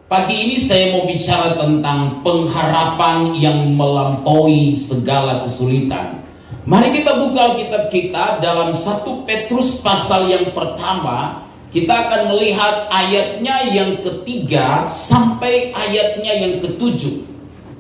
Pagi ini saya mau bicara tentang pengharapan yang melampaui segala kesulitan. Mari kita buka Alkitab kita dalam 1 Petrus pasal yang pertama. Kita akan melihat ayatnya yang ketiga sampai ayatnya yang ketujuh.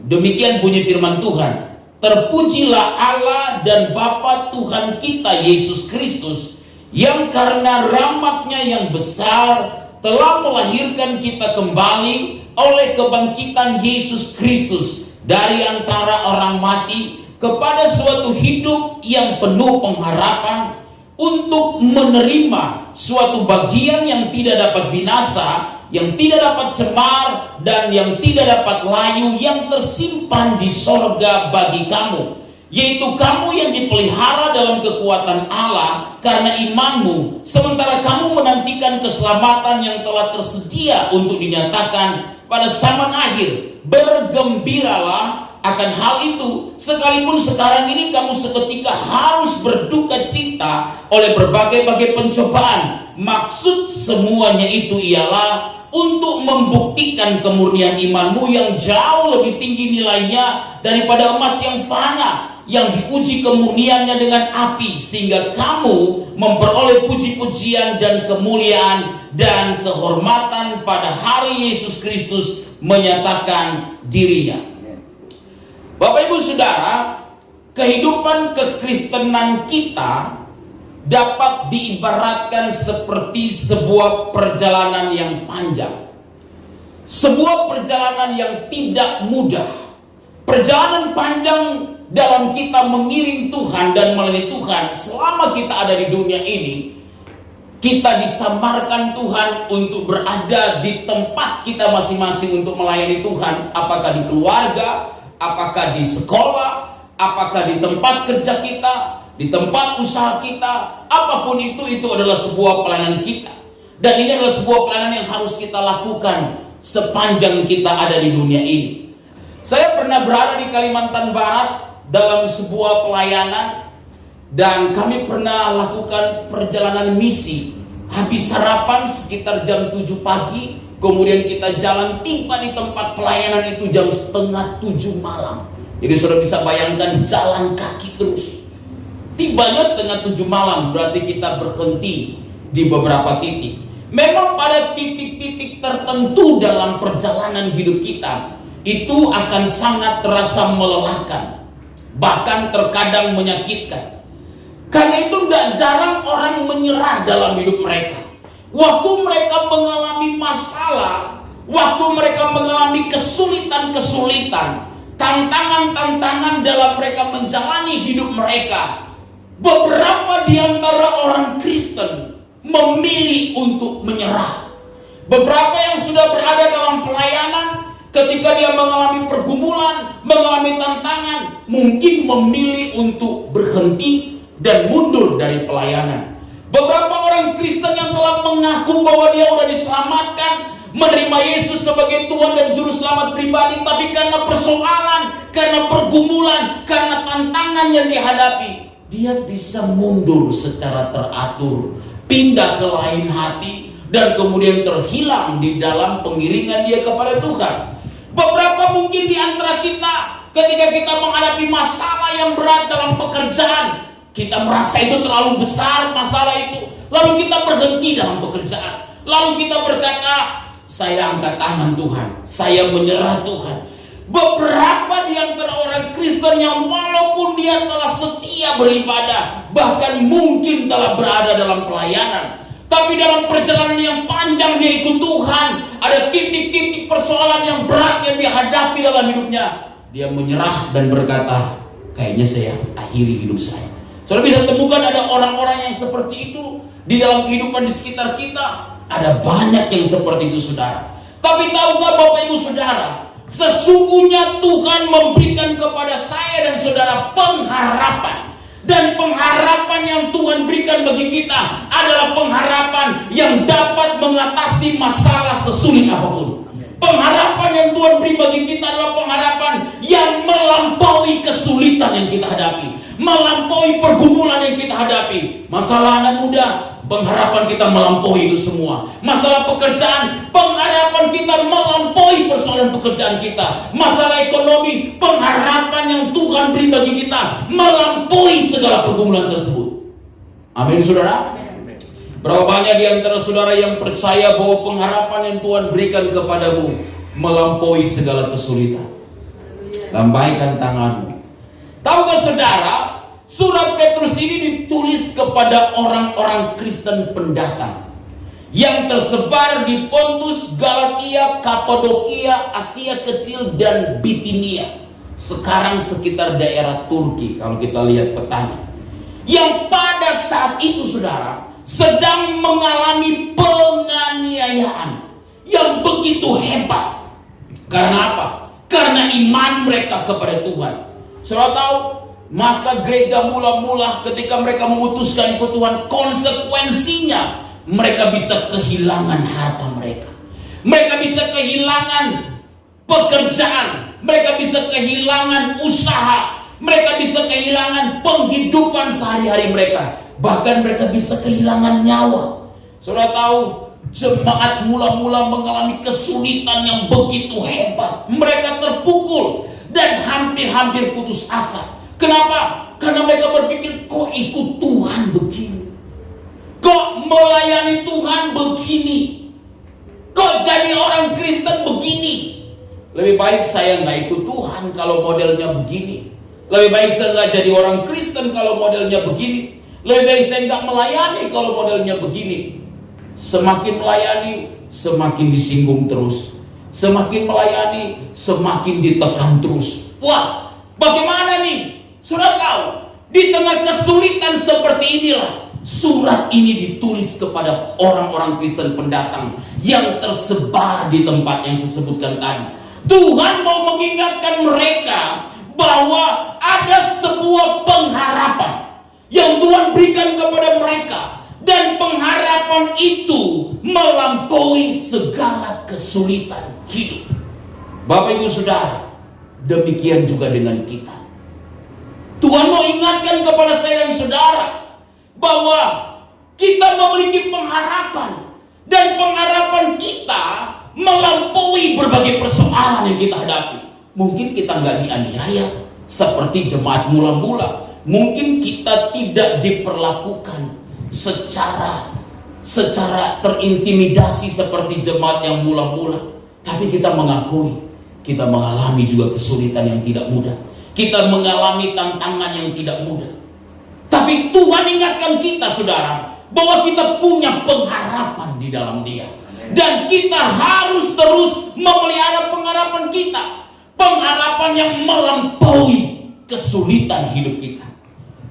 Demikian bunyi firman Tuhan. Terpujilah Allah dan Bapa Tuhan kita Yesus Kristus, yang karena rahmat-Nya yang besar telah melahirkan kita kembali oleh kebangkitan Yesus Kristus dari antara orang mati kepada suatu hidup yang penuh pengharapan, untuk menerima suatu bagian yang tidak dapat binasa, yang tidak dapat cemar, dan yang tidak dapat layu, yang tersimpan di sorga bagi kamu, yaitu kamu yang dipelihara dalam kekuatan Allah karena imanmu, sementara kamu menantikan keselamatan yang telah tersedia untuk dinyatakan pada zaman akhir. Bergembiralah akan hal itu, sekalipun sekarang ini kamu seketika harus berduka cita oleh berbagai-bagai pencobaan. Maksud semuanya itu ialah untuk membuktikan kemurnian imanmu yang jauh lebih tinggi nilainya daripada emas yang fana, yang diuji kemurniannya dengan api, sehingga kamu memperoleh puji-pujian dan kemuliaan dan kehormatan pada hari Yesus Kristus menyatakan dirinya. Bapak Ibu Saudara, kehidupan kekristenan kita dapat diibaratkan seperti sebuah perjalanan yang panjang. Sebuah perjalanan yang tidak mudah. Perjalanan panjang dalam kita mengiring Tuhan dan melayani Tuhan. Selama kita ada di dunia ini, kita disamarkan Tuhan untuk berada di tempat kita masing-masing untuk melayani Tuhan. Apakah di keluarga, apakah di sekolah, apakah di tempat kerja kita, di tempat usaha kita, apapun itu adalah sebuah pelayanan kita. Dan ini adalah sebuah pelayanan yang harus kita lakukan sepanjang kita ada di dunia ini. Saya pernah berada di Kalimantan Barat dalam sebuah pelayanan, dan kami pernah lakukan perjalanan misi. Habis sarapan sekitar jam 7 pagi, kemudian kita jalan, tiba di tempat pelayanan itu jam setengah 7 malam. Jadi saudara bisa bayangkan jalan kaki terus. Tibanya setengah 7 malam, berarti kita berhenti di beberapa titik. Memang pada titik-titik tertentu dalam perjalanan hidup kita, itu akan sangat terasa melelahkan, bahkan terkadang menyakitkan. Karena itu tidak jarang orang menyerah dalam hidup mereka. Waktu mereka mengalami masalah, waktu mereka mengalami kesulitan-kesulitan, tantangan-tantangan dalam mereka menjalani hidup mereka, beberapa di antara orang Kristen memilih untuk menyerah. Beberapa yang sudah berada dalam pelayanan, ketika dia mengalami pergumulan, mengalami tantangan, mungkin memilih untuk berhenti dan mundur dari pelayanan. Beberapa orang Kristen yang telah mengaku bahwa dia sudah diselamatkan, menerima Yesus sebagai Tuhan dan Juru Selamat pribadi, tapi karena persoalan, karena pergumulan, karena tantangan yang dihadapi, dia bisa mundur secara teratur, pindah ke lain hati, dan kemudian terhilang di dalam pengiringan dia kepada Tuhan. Beberapa mungkin di antara kita, ketika kita menghadapi masalah yang berat dalam pekerjaan, kita merasa itu terlalu besar masalah itu, lalu kita berhenti dalam pekerjaan, lalu kita berkata, saya angkat tangan Tuhan, saya menyerah Tuhan. Beberapa di antara orang Kristen yang walaupun dia telah setia beribadah, bahkan mungkin telah berada dalam pelayanan, tapi dalam perjalanan yang panjang dia ikut Tuhan, ada titik-titik persoalan yang berat yang dihadapi dalam hidupnya, dia menyerah dan berkata, kayaknya saya akhiri hidup saya. Saudara bisa temukan ada orang-orang yang seperti itu di dalam kehidupan di sekitar kita. Ada banyak yang seperti itu, saudara. Tapi tahukah Bapak Ibu Saudara, sesungguhnya Tuhan memberikan kepada saya dan saudara pengharapan. Dan pengharapan yang Tuhan berikan bagi kita adalah pengharapan yang dapat mengatasi masalah sesulit apapun. Pengharapan yang Tuhan beri bagi kita adalah pengharapan yang melampaui kesulitan yang kita hadapi. melampaui pergumulan yang kita hadapi. Masalah anak muda, pengharapan kita melampaui itu semua. Masalah pekerjaan, pengharapan kita melampaui persoalan pekerjaan kita. Masalah ekonomi, pengharapan yang Tuhan beri bagi kita melampaui segala pergumulan tersebut. Amin, saudara. Berapa banyak di antara saudara yang percaya bahwa pengharapan yang Tuhan berikan kepadamu melampaui segala kesulitan? Lambaikan tanganmu. Tahukah saudara, surat Petrus ini ditulis kepada orang-orang Kristen pendatang yang tersebar di Pontus, Galatia, Kapadokia, Asia Kecil, dan Bitinia. Sekarang sekitar daerah Turki kalau kita lihat petanya. Yang pada saat itu saudara sedang mengalami penganiayaan yang begitu hebat. Karena apa? Karena iman mereka kepada Tuhan. Saudara tahu, masa gereja mula-mula ketika mereka memutuskan ikut Tuhan, konsekuensinya mereka bisa kehilangan harta mereka. Mereka bisa kehilangan pekerjaan. Mereka bisa kehilangan usaha. Mereka bisa kehilangan penghidupan sehari-hari mereka. Bahkan mereka bisa kehilangan nyawa. Saudara tahu, jemaat mula-mula mengalami kesulitan yang begitu hebat. Mereka terpukul dan hampir-hampir putus asa. Kenapa? Karena mereka berpikir, kok ikut Tuhan begini? Kok melayani Tuhan begini? Kok jadi orang Kristen begini? Lebih baik saya nggak ikut Tuhan kalau modelnya begini. Lebih baik saya nggak jadi orang Kristen kalau modelnya begini. Lebih baik saya nggak melayani kalau modelnya begini. Semakin melayani, semakin disinggung terus. Semakin melayani, semakin ditekan terus. Wah, bagaimana nih? Sudah tahu, di tengah kesulitan seperti inilah surat ini ditulis kepada orang-orang Kristen pendatang yang tersebar di tempat yang saya sebutkan tadi. Tuhan mau mengingatkan mereka bahwa ada sebuah pengharapan yang Tuhan berikan kepada mereka, dan pengharapan itu melampaui segala kesulitan hidup. Bapak Ibu Saudara, demikian juga dengan kita. Tuhan mau ingatkan kepada saya dan saudara bahwa kita memiliki pengharapan, dan pengharapan kita melampaui berbagai persoalan yang kita hadapi. Mungkin kita nggak dianiaya seperti jemaat mula-mula. Mungkin kita tidak diperlakukan secara terintimidasi seperti jemaat yang mula-mula. Tapi kita mengakui, kita mengalami juga kesulitan yang tidak mudah. Kita mengalami tantangan yang tidak mudah. Tapi Tuhan ingatkan kita saudara, bahwa kita punya pengharapan di dalam Dia. Dan kita harus terus memelihara pengharapan kita. Pengharapan yang melampaui kesulitan hidup kita.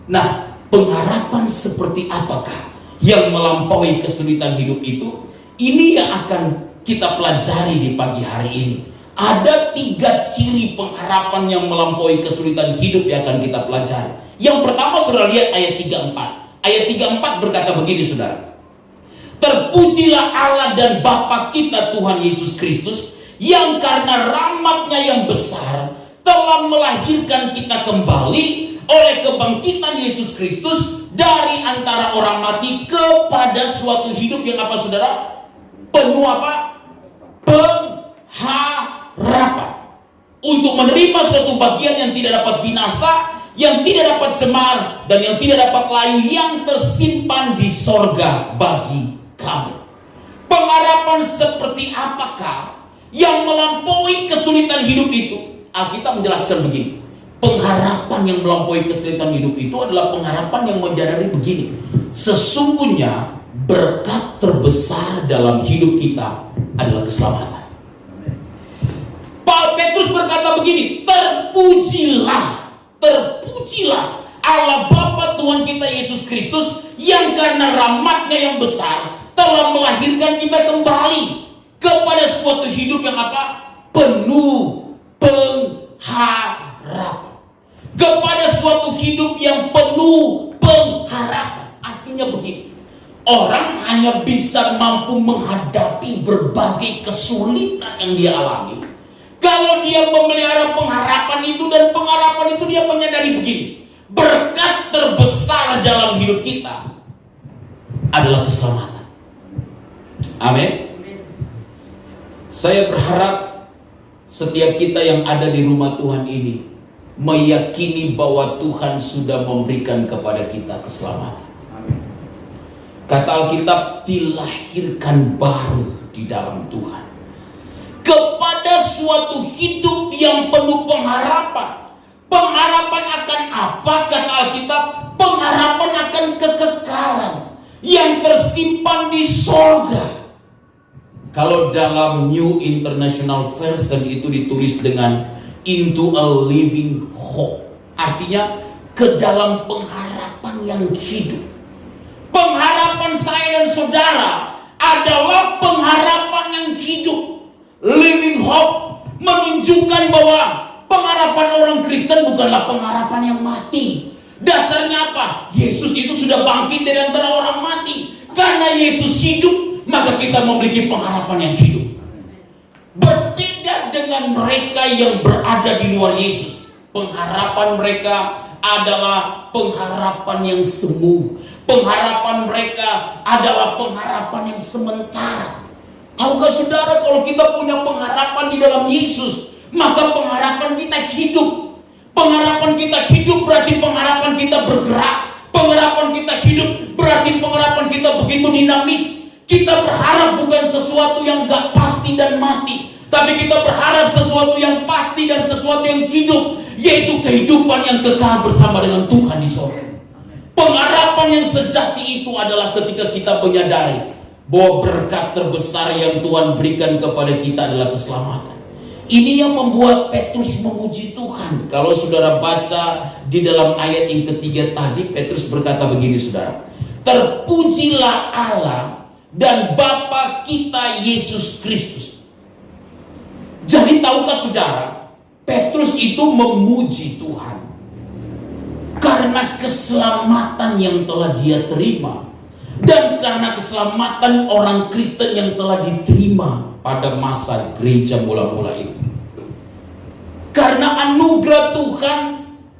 Nah, pengharapan seperti apakah yang melampaui kesulitan hidup itu? Ini yang akan kita pelajari di pagi hari ini. Ada 3 ciri pengharapan yang melampaui kesulitan hidup yang akan kita pelajari. Yang pertama, saudara lihat ayat 34. Ayat 34 berkata begini saudara. Terpujilah Allah dan Bapa kita Tuhan Yesus Kristus, yang karena rahmat-Nya yang besar telah melahirkan kita kembali oleh kebangkitan Yesus Kristus dari antara orang mati kepada suatu hidup yang apa saudara? Penuh apa? Pengharapan. Untuk menerima suatu bagian yang tidak dapat binasa, yang tidak dapat cemar, dan yang tidak dapat layu, yang tersimpan di sorga bagi kamu. Pengharapan seperti apakah yang melampaui kesulitan hidup itu? Alkitab menjelaskan begini. Pengharapan yang melampaui kesulitan hidup itu adalah pengharapan yang menjadi begini. Sesungguhnya berkat terbesar dalam hidup kita adalah keselamatan. Paul Petrus berkata begini, terpujilah Allah Bapa Tuhan kita Yesus Kristus, yang karena rahmat-Nya yang besar telah melahirkan kita kembali kepada suatu hidup yang apa? Penuh pengharapan. Kepada suatu hidup yang penuh pengharapan. Artinya begini, orang hanya bisa mampu menghadapi berbagai kesulitan yang dia alami kalau dia memelihara pengharapan itu. Dan pengharapan itu dia menyadari begini, berkat terbesar dalam hidup kita adalah keselamatan. Amin. Saya berharap setiap kita yang ada di rumah Tuhan ini meyakini bahwa Tuhan sudah memberikan kepada kita keselamatan. Kata Alkitab, dilahirkan baru di dalam Tuhan kepada suatu hidup yang penuh pengharapan. Pengharapan akan apa? Kata Alkitab, pengharapan akan kekekalan yang tersimpan di sorga. Kalau dalam New International Version itu ditulis dengan into a living hope. Artinya ke dalam pengharapan yang hidup. Pengharapan saya dan saudara adalah pengharapan yang hidup. Living hope menunjukkan bahwa pengharapan orang Kristen bukanlah pengharapan yang mati. Dasarnya apa? Yesus itu sudah bangkit dari antara orang mati. Karena Yesus hidup, maka kita memiliki pengharapan yang hidup. Berbeda dengan mereka yang berada di luar Yesus. Pengharapan mereka adalah pengharapan yang semu. Pengharapan mereka adalah pengharapan yang sementara. Tahukah saudara, kalau kita punya pengharapan di dalam Yesus, maka pengharapan kita hidup. Pengharapan kita hidup berarti pengharapan kita bergerak. Pengharapan kita hidup berarti pengharapan kita begitu dinamis. Kita berharap bukan sesuatu yang gak pasti dan mati, tapi kita berharap sesuatu yang pasti dan sesuatu yang hidup, yaitu kehidupan yang kekal bersama dengan Tuhan di sorga. Pengharapan yang sejati itu adalah ketika kita menyadari bahwa berkat terbesar yang Tuhan berikan kepada kita adalah keselamatan. Ini yang membuat Petrus memuji Tuhan. Kalau saudara baca di dalam ayat yang ketiga tadi, Petrus berkata begini, saudara. Terpujilah Allah dan Bapa kita Yesus Kristus. Jadi tahukah saudara, Petrus itu memuji Tuhan karena keselamatan yang telah dia terima, dan karena keselamatan orang Kristen yang telah diterima pada masa gereja mula-mula itu. Karena anugerah Tuhan,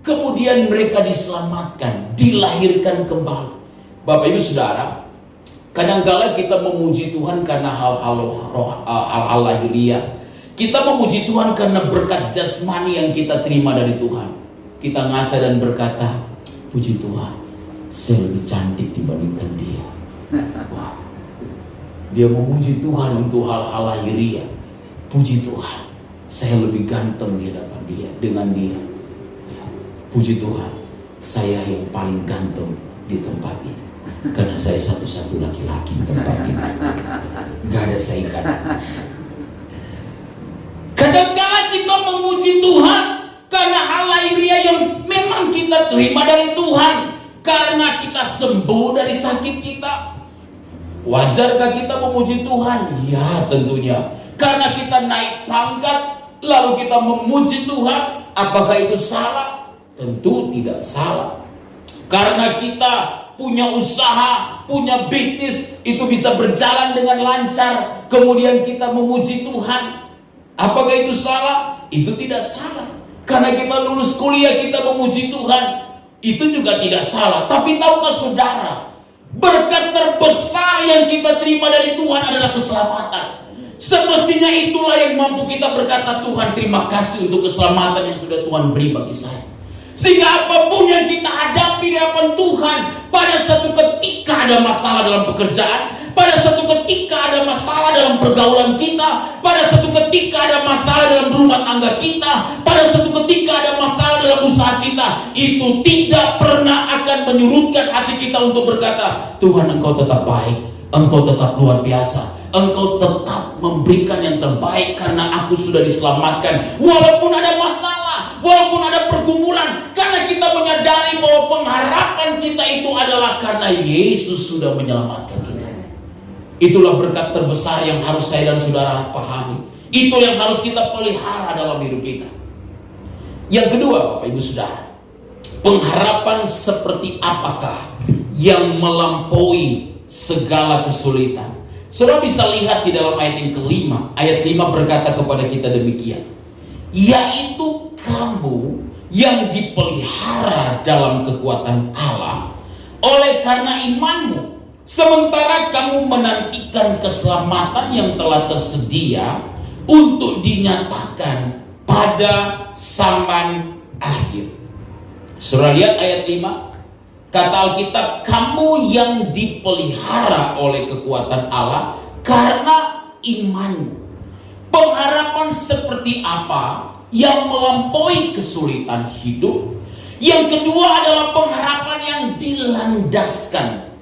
kemudian mereka diselamatkan, dilahirkan kembali. Bapak Ibu Saudara, kadang-kala kita memuji Tuhan karena hal-hal lahiriah. Kita memuji Tuhan karena berkat jasmani yang kita terima dari Tuhan. Kita ngaca dan berkata, puji Tuhan, saya lebih cantik dibandingkan dia. Wah, dia memuji Tuhan untuk hal-hal lahiriah. Puji Tuhan, saya lebih ganteng di hadapan dia, dengan dia. Ya, puji Tuhan, saya yang paling ganteng di tempat ini, karena saya satu-satu laki-laki di tempat ini. Gak ada saingan. Kadang-kala kita memuji Tuhan karena hal lahiriah yang memang kita terima dari Tuhan. Karena kita sembuh dari sakit kita. Wajarkah kita memuji Tuhan? Ya, tentunya. Karena kita naik pangkat, lalu kita memuji Tuhan. Apakah itu salah? Tentu tidak salah. Karena kita punya usaha, punya bisnis, itu bisa berjalan dengan lancar, kemudian kita memuji Tuhan. Apakah itu salah? Itu tidak salah. Karena kita lulus kuliah, kita memuji Tuhan, itu juga tidak salah. Tapi tahukah saudara, berkat terbesar yang kita terima dari Tuhan adalah keselamatan. Semestinya itulah yang mampu kita berkata, Tuhan terima kasih untuk keselamatan yang sudah Tuhan beri bagi saya. Sehingga apapun yang kita hadapi di hadapan Tuhan, pada satu ketika ada masalah dalam pekerjaan, pada satu ketika ada masalah dalam pergaulan kita, pada satu ketika ada masalah dalam rumah tangga kita, pada satu ketika ada masalah dalam usaha kita, itu tidak pernah akan menyurutkan hati kita untuk berkata, Tuhan Engkau tetap baik, Engkau tetap luar biasa, Engkau tetap memberikan yang terbaik karena aku sudah diselamatkan. Walaupun ada masalah, walaupun ada pergumulan, karena kita menyadari bahwa pengharapan kita itu adalah karena Yesus sudah menyelamatkan kita. Itulah berkat terbesar yang harus saya dan saudara pahami. Itu yang harus kita pelihara dalam hidup kita. Yang kedua, Bapak Ibu Saudara, pengharapan seperti apakah yang melampaui segala kesulitan? Saudara bisa lihat di dalam ayat yang kelima. Ayat 5 berkata kepada kita demikian, yaitu kamu yang dipelihara dalam kekuatan Allah oleh karena imanmu, sementara kamu menantikan keselamatan yang telah tersedia untuk dinyatakan pada zaman akhir. Saudara lihat ayat 5. Kata Alkitab, kamu yang dipelihara oleh kekuatan Allah karena imanmu. Pengharapan seperti apa yang melampaui kesulitan hidup? Yang kedua adalah pengharapan yang dilandaskan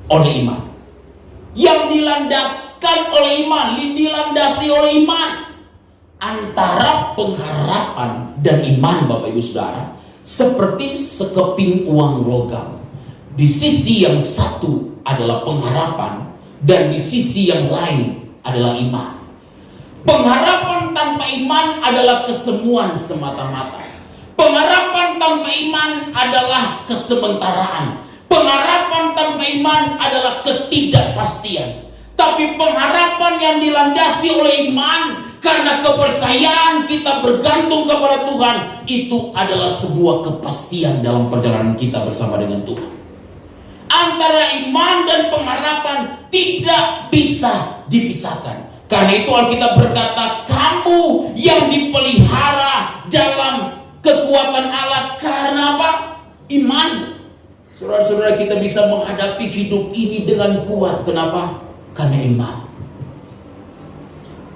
oleh iman. Yang dilandaskan oleh iman, dilandasi oleh iman. Antara pengharapan dan iman, Bapak Ibu Saudara, seperti sekeping uang logam. Di sisi yang satu adalah pengharapan, dan di sisi yang lain adalah iman. Pengharapan tanpa iman adalah kesemuan semata-mata. Pengharapan tanpa iman adalah kesementaraan. Pengharapan tanpa iman adalah ketidakpastian. Tapi pengharapan yang dilandasi oleh iman, karena kepercayaan kita bergantung kepada Tuhan, itu adalah sebuah kepastian dalam perjalanan kita bersama dengan Tuhan. Antara iman dan pengharapan tidak bisa dipisahkan. Karena itu Alkitab berkata, kamu yang dipelihara dalam kekuatan Allah karena apa? Iman. Saudara-saudara, kita bisa menghadapi hidup ini dengan kuat. Kenapa? Karena iman.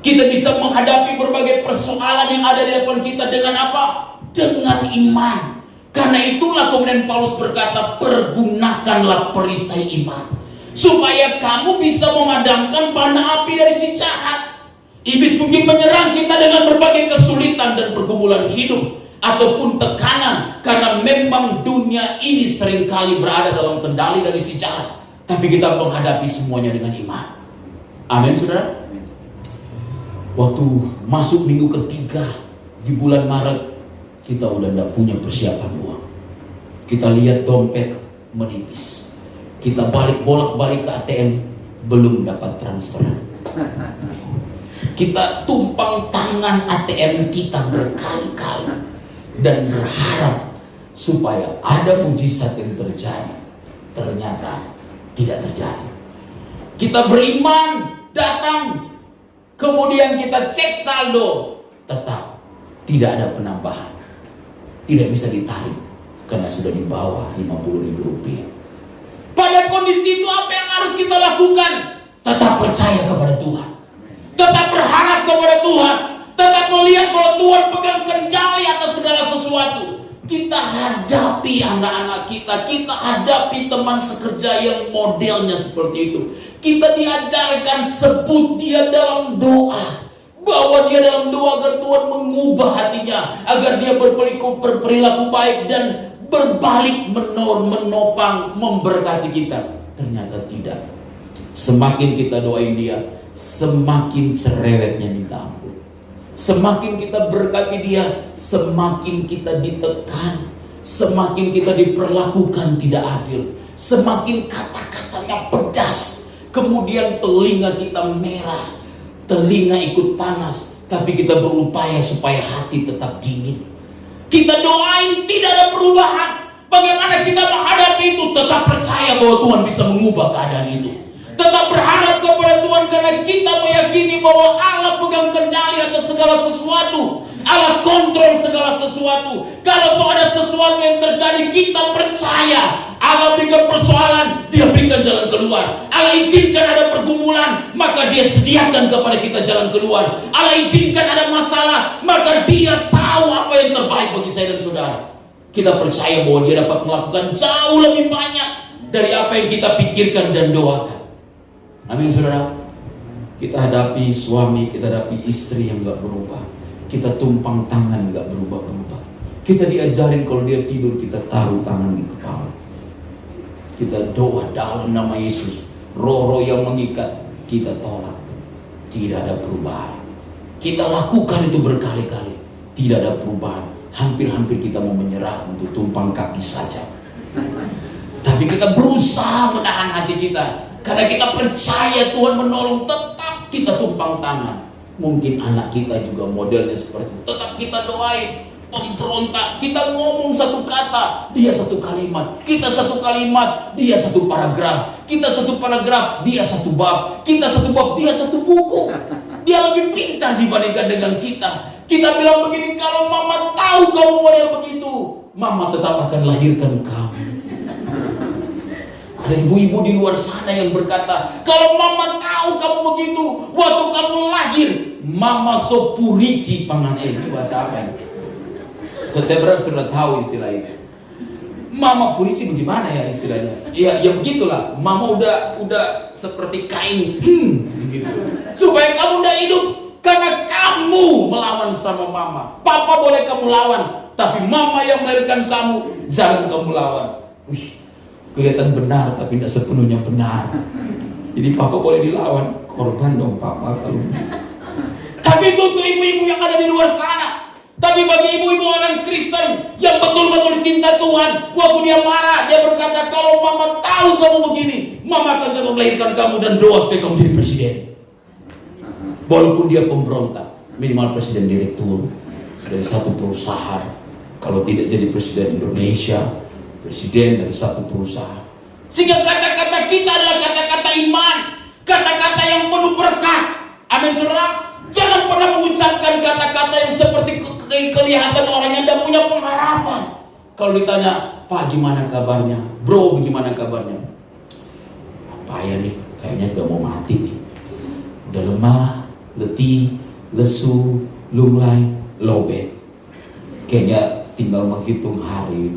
Kita bisa menghadapi berbagai persoalan yang ada di depan kita dengan apa? Dengan iman. Karena itulah kemudian Paulus berkata, pergunakanlah perisai iman, supaya kamu bisa memadamkan panah api dari si jahat. Iblis mungkin menyerang kita dengan berbagai kesulitan dan pergumulan hidup ataupun tekanan, karena memang dunia ini seringkali berada dalam kendali dari si jahat. Tapi kita menghadapi semuanya dengan iman. Amin, saudara. Waktu masuk minggu ketiga di bulan Maret, kita udah tidak punya persiapan uang. Kita lihat dompet menipis. Kita bolak-balik ke ATM, belum dapat transfer. Kita tumpang tangan ATM kita berkali-kali dan berharap supaya ada mujizat yang terjadi. Ternyata tidak terjadi. Kita beriman, datang, kemudian kita cek saldo, tetap tidak ada penambahan. Tidak bisa ditarik karena sudah di bawah 50.000 rupiah. Pada kondisi itu apa yang harus kita lakukan? Tetap percaya kepada Tuhan, tetap berharap kepada Tuhan, tetap melihat bahwa Tuhan pegang kendali atas segala sesuatu. Kita hadapi anak-anak kita hadapi teman sekerja yang modelnya seperti itu. Kita diajarkan sebut dia dalam doa, bahwa dia dalam doa agar Tuhan mengubah hatinya, agar dia berperilaku baik dan berbalik menopang, memberkati kita. Ternyata tidak. Semakin kita doain dia, semakin cerewetnya minta ampun. Semakin kita berkati dia, semakin kita ditekan, semakin kita diperlakukan tidak adil, semakin kata-katanya pedas. Kemudian telinga kita merah, telinga ikut panas, tapi kita berupaya supaya hati tetap dingin. Kita doain tidak ada perubahan. Bagaimana kita menghadapi itu? Tetap percaya bahwa Tuhan bisa mengubah keadaan itu. Tetap berharap kepada Tuhan, karena kita meyakini bahwa Allah pegang kendali atas segala sesuatu. Allah kontrol segala sesuatu. Kalau ada sesuatu yang terjadi, kita percaya Allah berikan persoalan, dia berikan jalan keluar. Allah izinkan ada pergumulan, maka dia sediakan kepada kita jalan keluar. Allah izinkan ada masalah, maka dia tahu apa yang terbaik bagi saya dan saudara. Kita percaya bahwa dia dapat melakukan jauh lebih banyak dari apa yang kita pikirkan dan doakan. Amin, saudara. Kita hadapi suami, kita hadapi istri yang gak berubah. Kita tumpang tangan gak berubah-ubah. Kita diajarin kalau dia tidur, kita taruh tangan di kepala. Kita doa dalam nama Yesus. Roh-roh yang mengikat, kita tolak. Tidak ada perubahan. Kita lakukan itu berkali-kali, tidak ada perubahan. Hampir-hampir kita mau menyerah untuk tumpang kaki saja. Tapi kita berusaha menahan hati kita, karena kita percaya Tuhan menolong. Tetap kita tumpang tangan. Mungkin anak kita juga modelnya seperti itu, tetap kita doain. pemberontak. Kita ngomong satu kata, dia satu kalimat. Kita satu kalimat, dia satu paragraf. Kita satu paragraf, dia satu bab. Kita satu bab, dia satu buku. Dia lebih pintar dibandingkan dengan kita. Kita bilang begini, kalau mama tahu kamu model begitu, mama tetap akan lahirkan kamu. Ada ibu-ibu di luar sana yang berkata, kalau mama tahu kamu begitu, waktu kamu lahir, mama sopurici pangan. Ini bahasa apa ini? Saya berharap sudah tahu istilah ini. Mama purici bagaimana ya istilahnya? Ya begitulah. Mama udah seperti kain, begitu. Supaya kamu udah hidup, karena kamu melawan sama mama. Papa boleh kamu lawan, tapi mama yang melahirkan kamu, jangan kamu lawan. Wih, kelihatan benar, tapi tidak sepenuhnya benar. Jadi papa boleh dilawan, korban dong papa kalau. Tapi itu untuk ibu-ibu yang ada di luar sana. Tapi bagi ibu-ibu orang Kristen yang betul-betul cinta Tuhan, waktu dia marah, dia berkata, kalau mama tahu kamu begini, mama akan tetap melahirkan kamu dan doa supaya kamu jadi presiden. Walaupun dia pemberontak, minimal presiden direktur dari satu perusahaan. Kalau tidak jadi presiden Indonesia, presiden dari satu perusahaan. Sehingga kata-kata kita adalah kata-kata iman, kata-kata yang penuh berkah. Amin, saudara. Jangan pernah mengucapkan kata-kata yang seperti kelihatan orang yang tidak punya pengharapan. Kalau ditanya, Pak gimana kabarnya? Bro gimana kabarnya? Apa ya nih? Kayaknya sudah mau mati nih. Udah lemah, letih, lesu, lunglai, lowbat. Kayaknya tinggal menghitung hari.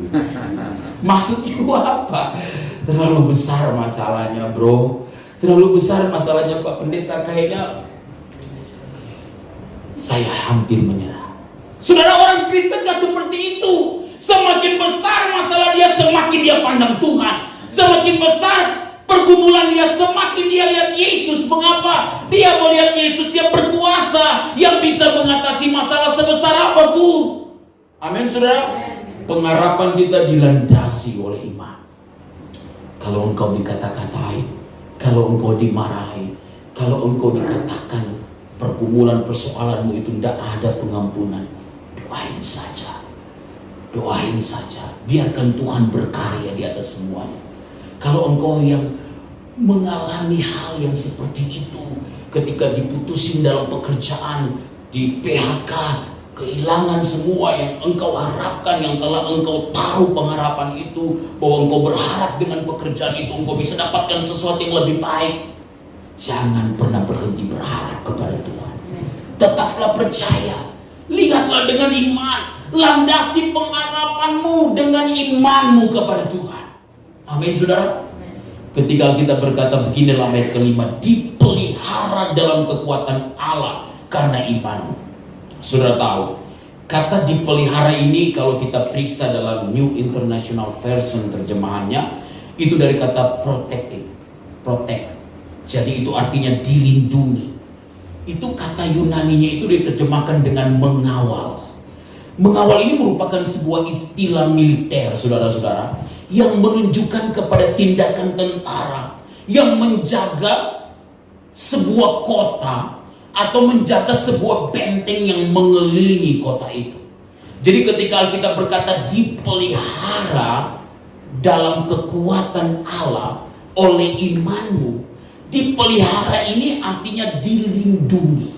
Maksudnya apa? Terlalu besar masalahnya, bro. Terlalu besar masalahnya, Pak Pendeta. Kayaknya saya hampir menyerah. Saudara, orang Kristen gak seperti itu. Semakin besar masalah dia, semakin dia pandang Tuhan. Semakin besar pergumulan dia, semakin dia lihat Yesus. Mengapa? Dia melihat Yesus yang berkuasa, yang bisa mengatasi masalah sebesar apapun. Amin, saudara. Pengharapan kita dilandasi oleh iman. Kalau engkau dikata-katai, kalau engkau dimarahi, kalau engkau dikatakan pergumulan persoalanmu itu tidak ada pengampunan, doain saja. Doain saja. Biarkan Tuhan berkarya di atas semuanya. Kalau engkau yang mengalami hal yang seperti itu, ketika diputusin dalam pekerjaan, di PHK, kehilangan semua yang engkau harapkan, yang telah engkau taruh pengharapan itu, bahwa engkau berharap dengan pekerjaan itu engkau bisa dapatkan sesuatu yang lebih baik. Jangan pernah berhenti berharap kepada Tuhan. Tetaplah percaya. Lihatlah dengan iman. Landasi pengharapanmu dengan imanmu kepada Tuhan. Amin, saudara. Ketika kita berkata begini dalam ayat kelima, dipelihara dalam kekuatan Allah karena imanmu. Saudara tahu, kata dipelihara ini kalau kita periksa dalam New International Version terjemahannya, itu dari kata protected, protect. Jadi itu artinya dilindungi. Itu kata Yunaninya itu diterjemahkan dengan mengawal. Mengawal ini merupakan sebuah istilah militer, saudara-saudara, yang menunjukkan kepada tindakan tentara yang menjaga sebuah kota atau menjaga sebuah benteng yang mengelilingi kota itu. Jadi ketika kita berkata dipelihara dalam kekuatan Allah oleh imanmu, dipelihara ini artinya dilindungi.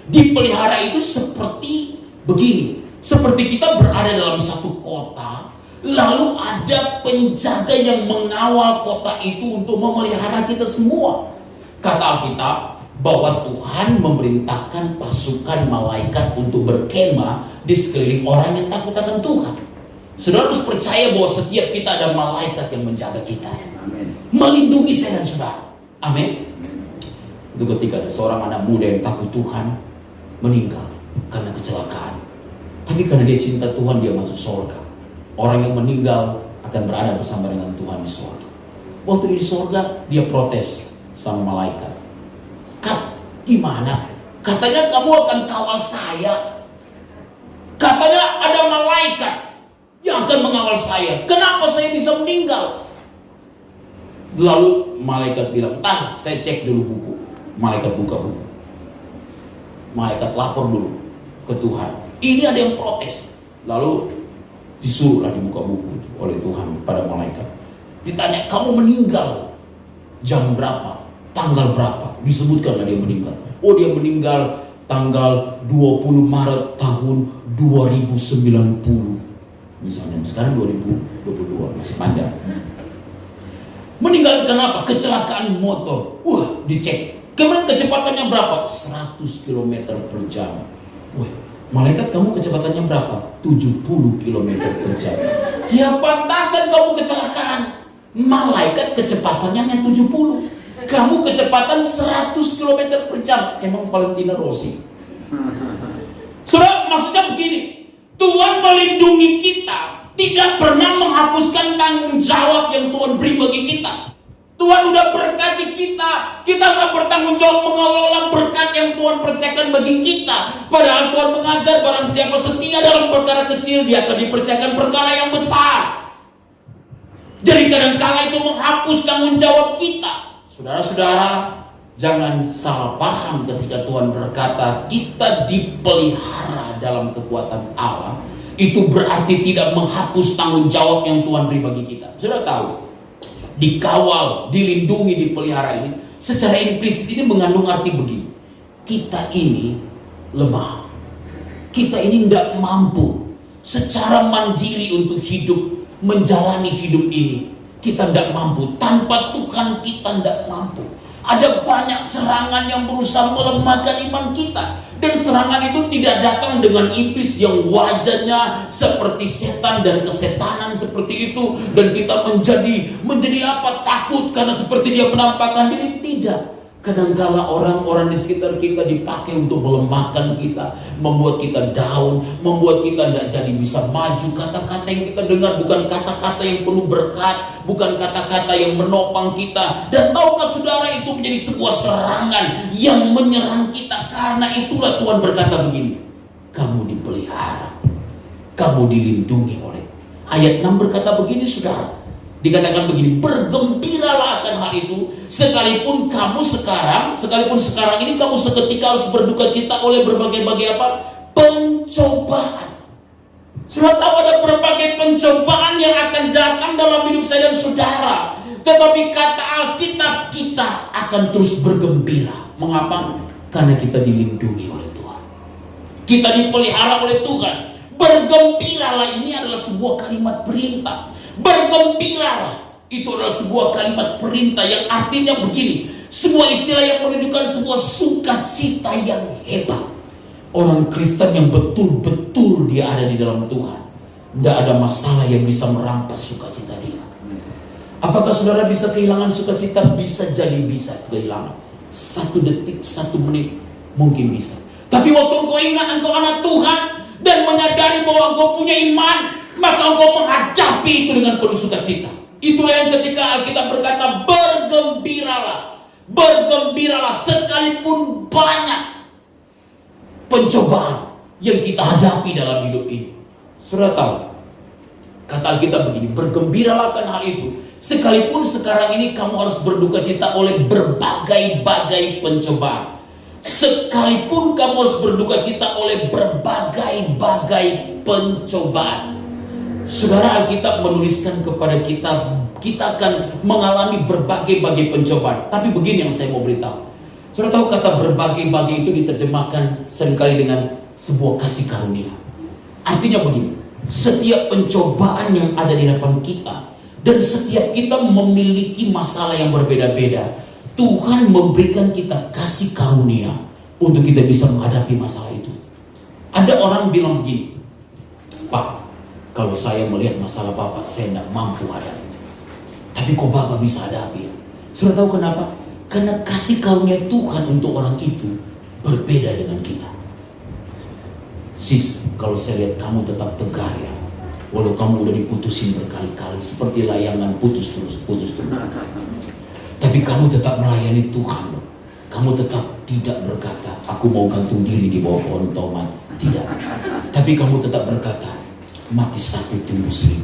Dipelihara itu seperti begini. Seperti kita berada dalam satu kota, lalu ada penjaga yang mengawal kota itu untuk memelihara kita semua. Kata Alkitab bahwa Tuhan memerintahkan pasukan malaikat untuk berkemah di sekeliling orang yang takut akan Tuhan. Saudara harus percaya bahwa setiap kita ada malaikat yang menjaga kita, melindungi saya dan saudara. Amin. Itu ketika ada seorang anak muda yang takut Tuhan meninggal karena kecelakaan, tapi karena dia cinta Tuhan dia masuk surga. Orang yang meninggal akan berada bersama dengan Tuhan di surga. Waktu di surga dia protes sama malaikat. Kat, gimana? Katanya kamu akan kawal saya. Katanya ada malaikat yang akan mengawal saya. Kenapa saya bisa meninggal? Lalu malaikat bilang, saya cek dulu buku. Malaikat buka buku. Malaikat lapor dulu ke Tuhan. Ini ada yang protes. Lalu disuruhlah dibuka buku oleh Tuhan pada malaikat. Ditanya, kamu meninggal jam berapa? Tanggal berapa? Disebutkanlah dia meninggal. Oh, dia meninggal tanggal 20 Maret tahun 2090. Misalnya sekarang 2022, masih panjang. Meninggal kenapa? Kecelakaan motor. Dicek. Kemudian kecepatannya berapa? 100 km per jam. Malaikat, kamu kecepatannya berapa? 70 km per jam. Ya pantasan kamu kecelakaan. Malaikat kecepatannya hanya 70. Kamu kecepatan 100 km per jam. Emang Valentino Rossi. Saudara, maksudnya begini. Tuhan melindungi kita, tidak pernah menghapuskan tanggung jawab yang Tuhan beri bagi kita. Tuhan udah berkati kita, kita gak bertanggung jawab mengelola berkat yang Tuhan percayakan bagi kita. Padahal Tuhan mengajar, barang siapa setia dalam perkara kecil, dia akan dipercayakan perkara yang besar. Jadi kadang-kala itu menghapus tanggung jawab kita. Saudara-saudara, jangan salah paham ketika Tuhan berkata kita dipelihara dalam kekuatan Allah. Itu berarti tidak menghapus tanggung jawab yang Tuhan beri bagi kita. Saudara tahu, dikawal, dilindungi, dipelihara ini secara implisit ini mengandung arti begini. Kita ini lemah. Kita ini tidak mampu secara mandiri untuk hidup, menjalani hidup ini. Kita tidak mampu. Tanpa Tuhan kita tidak mampu. Ada banyak serangan yang berusaha melemahkan iman kita. Dan serangan itu tidak datang dengan iblis yang wajahnya seperti setan dan kesetanan seperti itu. Dan kita menjadi apa? Takut karena seperti dia menampakkan diri. Tidak. Kadangkala orang-orang di sekitar kita dipakai untuk melemahkan kita, membuat kita down, membuat kita tidak jadi bisa maju. Kata-kata yang kita dengar bukan kata-kata yang penuh berkat, bukan kata-kata yang menopang kita. Dan tahukah saudara, itu menjadi sebuah serangan yang menyerang kita. Karena itulah Tuhan berkata begini, kamu dipelihara, kamu dilindungi oleh. Ayat 6 berkata begini saudara. Dikatakan begini, bergembiralah akan hal itu, sekalipun sekarang ini kamu seketika harus berduka cita oleh berbagai-bagai apa? Pencobaan. Sudah tahu ada berbagai pencobaan yang akan datang dalam hidup saya dan saudara. Tetapi kata Alkitab, kita akan terus bergembira. Mengapa? Karena kita dilindungi oleh Tuhan. Kita dipelihara oleh Tuhan. Bergembiralah ini adalah sebuah kalimat perintah. Bergembiralah itu adalah sebuah kalimat perintah yang artinya begini, sebuah istilah yang menunjukkan sebuah sukacita yang hebat. Orang Kristen yang betul-betul dia ada di dalam Tuhan, tidak ada masalah yang bisa merampas sukacita dia. Apakah saudara bisa kehilangan sukacita? Bisa jadi bisa kehilangan. 1 detik, 1 menit mungkin bisa. Tapi waktu engkau ingat engkau anak Tuhan dan menyadari bahwa engkau punya iman, maka engkau menghadapi itu dengan penuh sukacita. Itulah yang ketika Alkitab berkata bergembiralah. Bergembiralah sekalipun banyak pencobaan yang kita hadapi dalam hidup ini. Saudara tahu, kata Alkitab begini, bergembiralah akan hal itu, sekalipun sekarang ini kamu harus berduka cita oleh berbagai-bagai pencobaan. Sekalipun kamu harus berduka cita oleh berbagai-bagai pencobaan. Saudara, Alkitab menuliskan kepada kita, kita akan mengalami berbagai-bagai pencobaan. Tapi begini yang saya mau beritahu. Saudara tahu kata berbagai-bagai itu diterjemahkan seringkali dengan sebuah kasih karunia. Artinya begini, setiap pencobaan yang ada di hadapan kita, dan setiap kita memiliki masalah yang berbeda-beda, Tuhan memberikan kita kasih karunia untuk kita bisa menghadapi masalah itu. Ada orang bilang begini, Pak, kalau saya melihat masalah Bapak, saya tidak mampu hadapi. Tapi kok Bapak bisa hadapi? Sudah tahu kenapa? Karena kasih karunia Tuhan untuk orang itu berbeda dengan kita. Sis, kalau saya lihat kamu tetap tegar ya, walau kamu udah diputusin berkali-kali, seperti layangan putus terus. Tapi kamu tetap melayani Tuhan. Kamu tetap tidak berkata, aku mau gantung diri di bawah pohon tomat. Tidak. Tapi kamu tetap berkata, mati 1 tumbuh 1000.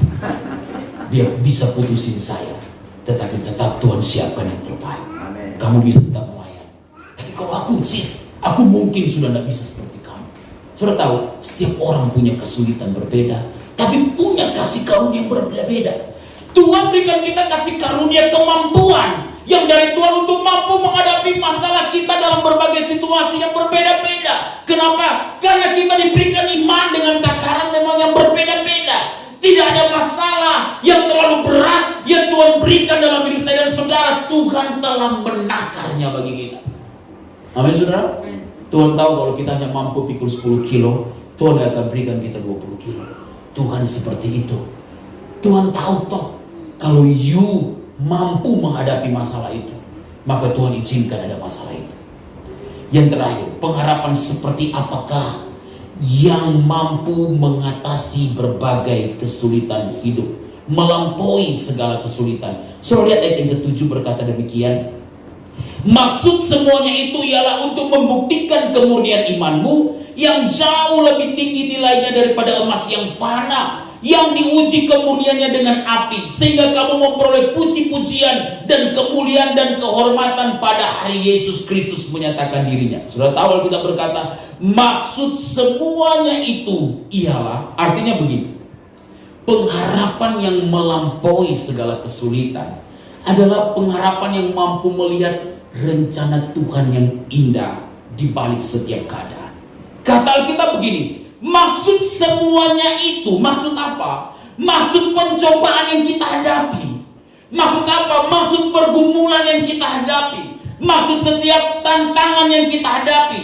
Dia bisa putusin saya, tetapi tetap Tuhan siapkan yang terbaik. Amen. Kamu bisa tetap melayani. Tapi kalau aku sis, aku mungkin sudah tidak bisa seperti kamu. Sudah tahu, setiap orang punya kesulitan berbeda, tapi punya kasih karunia yang berbeda-beda. Tuhan berikan kita kasih karunia kemampuan yang dari Tuhan untuk mampu menghadapi masalah kita dalam berbagai situasi yang berbeda-beda. Kenapa? Karena kita diberikan iman dengan takaran memang yang berbeda-beda. Tidak ada masalah yang terlalu berat yang Tuhan berikan dalam hidup saya dan saudara. Tuhan telah menakarnya bagi kita. Amin, saudara. Tuhan tahu kalau kita hanya mampu pikul 10 kilo, Tuhan akan berikan kita 20 kilo. Tuhan seperti itu. Tuhan tahu toh, kalau you mampu menghadapi masalah itu, maka Tuhan izinkan ada masalah itu. Yang terakhir, pengharapan seperti apakah yang mampu mengatasi berbagai kesulitan hidup, melampaui segala kesulitan. Saudara lihat ayat yang ke-7 berkata demikian. Maksud semuanya itu ialah untuk membuktikan kemurnian imanmu yang jauh lebih tinggi nilainya daripada emas yang fana, yang diuji kemurniannya dengan api, sehingga kamu memperoleh puji-pujian dan kemuliaan dan kehormatan pada hari Yesus Kristus menyatakan dirinya. Sudah tahu kita berkata maksud semuanya itu ialah, artinya begini, pengharapan yang melampaui segala kesulitan adalah pengharapan yang mampu melihat rencana Tuhan yang indah di balik setiap keadaan. Kata Alkitab begini, maksud semuanya itu, maksud apa? Maksud pencobaan yang kita hadapi. Maksud apa? Maksud pergumulan yang kita hadapi. Maksud setiap tantangan yang kita hadapi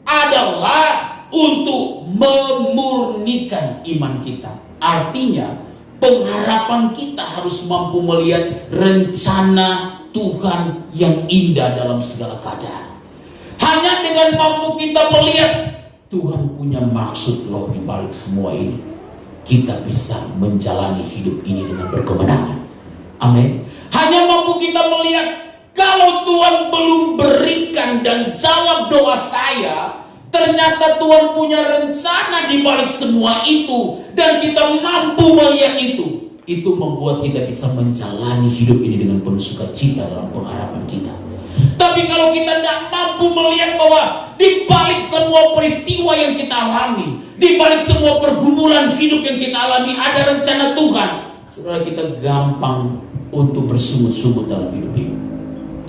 adalah untuk memurnikan iman kita. Artinya, pengharapan kita harus mampu melihat rencana Tuhan yang indah dalam segala keadaan. Hanya dengan mampu kita melihat Tuhan punya maksud loh di balik semua ini, kita bisa menjalani hidup ini dengan berkemenangan. Amin. Hanya mampu kita melihat kalau Tuhan belum berikan dan jawab doa saya, ternyata Tuhan punya rencana di balik semua itu dan kita mampu melihat itu. Itu membuat kita bisa menjalani hidup ini dengan penuh sukacita dalam pengharapan kita. Tapi kalau kita tidak mampu melihat bahwa di balik semua peristiwa yang kita alami, di balik semua pergumulan hidup yang kita alami ada rencana Tuhan, saudara, kita gampang untuk bersungut-sungut dalam hidup ini.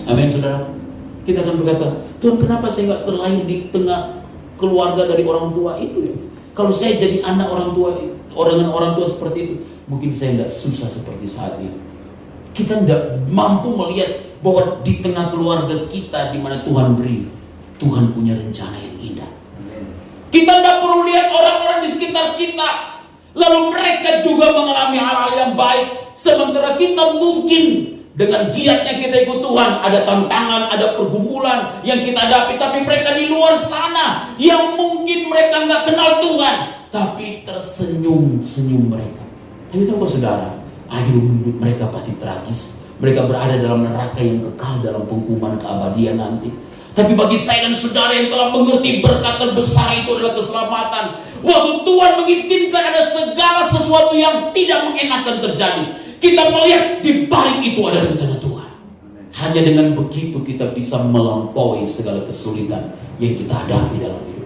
Amin, saudara. Kita akan berkata, Tuhan, kenapa saya nggak terlahir di tengah keluarga dari orang tua itu ya? Kalau saya jadi anak orang tua, dengan orang tua seperti itu, mungkin saya tidak susah seperti saat ini. Kita tidak mampu melihat bahwa di tengah keluarga kita di mana Tuhan beri, Tuhan punya rencana yang indah. Kita tidak perlu lihat orang-orang di sekitar kita, lalu mereka juga mengalami hal-hal yang baik, sementara kita mungkin dengan giatnya kita ikut Tuhan, ada tantangan, ada pergumulan yang kita hadapi, tapi mereka di luar sana yang mungkin mereka nggak kenal Tuhan, tapi tersenyum-senyum mereka. Tapi tahu saudara, akhir hidup mereka pasti tragis. Mereka berada dalam neraka yang kekal dalam penghukuman keabadian nanti. Tapi bagi saya dan saudara yang telah mengerti berkat terbesar itu adalah keselamatan, waktu Tuhan mengizinkan ada segala sesuatu yang tidak mengenakan terjadi, kita melihat di balik itu ada rencana Tuhan. Hanya dengan begitu kita bisa melampaui segala kesulitan yang kita hadapi dalam hidup.